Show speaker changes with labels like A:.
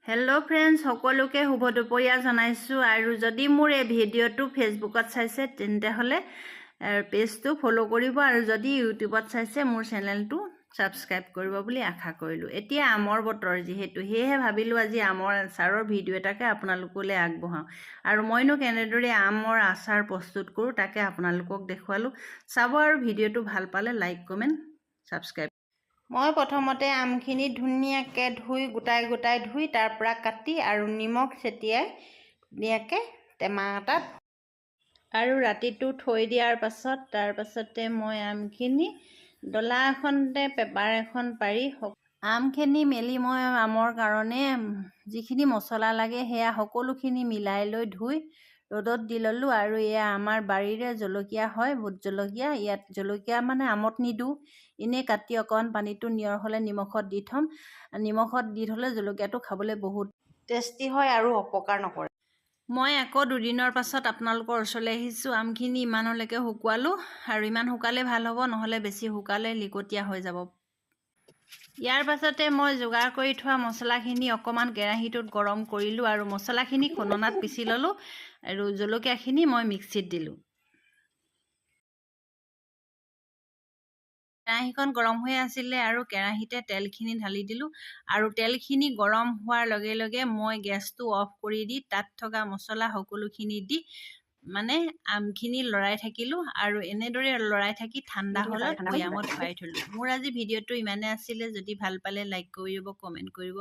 A: Hello' friends, সকলোকে শুভ দুপৰীয়া জনাইছোঁ। আৰু যদি মোৰ এই ভিডিঅ'টো ফেচবুকত চাইছে তেন্তে হ'লে পেজটো ফ'ল' কৰিব, আৰু যদি ইউটিউবত চাইছে মোৰ চেনেলটো ছাবস্ক্ৰাইব কৰিব বুলি আশা কৰিলোঁ। এতিয়া আমৰ বতৰ যিহেতু, সেয়েহে ভাবিলোঁ আজি আমৰ আচাৰৰ ভিডিঅ' এটাকে আপোনালোকলৈ আগবঢ়াওঁ। আৰু মইনো কেনেদৰে আমৰ আচাৰ প্ৰস্তুত কৰোঁ তাকে আপোনালোকক দেখুৱালোঁ। চাব আৰু ভিডিঅ'টো ভাল পালে লাইক, কমেণ্ট, ছাবস্ক্ৰাইব। মই প্ৰথমতে আমখিনি ধুনীয়াকৈ গোটাই ধুই তাৰ পৰা কাটি আৰু নিমখ ছটিয়াই ধুনীয়াকৈ টেমা এটাত আৰু ৰাতিটো থৈ দিয়াৰ পাছত তাৰপাছতে মই আমখিনি ডলা এখনতে পেপাৰ এখন পাৰি আমখিনি মেলি মই আমৰ কাৰণে যিখিনি মছলা লাগে সেয়া সকলোখিনি মিলাই লৈ ধুই ৰ'দত দি ল'লোঁ। আৰু এয়া আমাৰ বাৰীৰে জলকীয়া হয়, ভোট জলকীয়া। ইয়াত জলকীয়া মানে আমত নিদিওঁ, এনেই কাটি অকণমান পানীটো নিয়ৰ হ'লে নিমখত দি থ'ম। নিমখত দি থ'লে জলকীয়াটো খাবলৈ বহুত টেষ্টি হয় আৰু অপকাৰ নকৰে। মই আকৌ দুদিনৰ পাছত আপোনালোকৰ ওচৰলৈ আহিছোঁ। আমখিনি ইমানলৈকে শুকুৱালোঁ, আৰু ইমান শুকালে ভাল হ'ব, নহ'লে বেছি শুকালে লিকটীয়া হৈ যাব। ইয়াৰ পাছতে মই যোগাৰ কৰি থোৱা মছলাখিনি অকণমান কেৰাহীটোত গৰম কৰিলোঁ আৰু মছলাখিনি খুন্দনাত পিচি ল'লোঁ, আৰু জলকীয়াখিনি মই মিক্সিত দিলোঁ। কেৰাহীখন গৰম হৈ আছিলে আৰু কেৰাহীতে তেলখিনি ঢালি দিলোঁ, আৰু তেলখিনি গৰম হোৱাৰ লগে লগে মই গেছটো অফ কৰি দি তাত থকা মছলা সকলোখিনি দি মানে আমখিনি লৰাই থাকিলোঁ, আৰু এনেদৰে লৰাই থাকি ঠাণ্ডা হ'লত বৈয়ামত ভৰাই থ'লোঁ। মোৰ আজি ভিডিঅ'টো ইমানে আছিলে। যদি ভাল পালে লাইক কৰিব, কমেণ্ট কৰিব।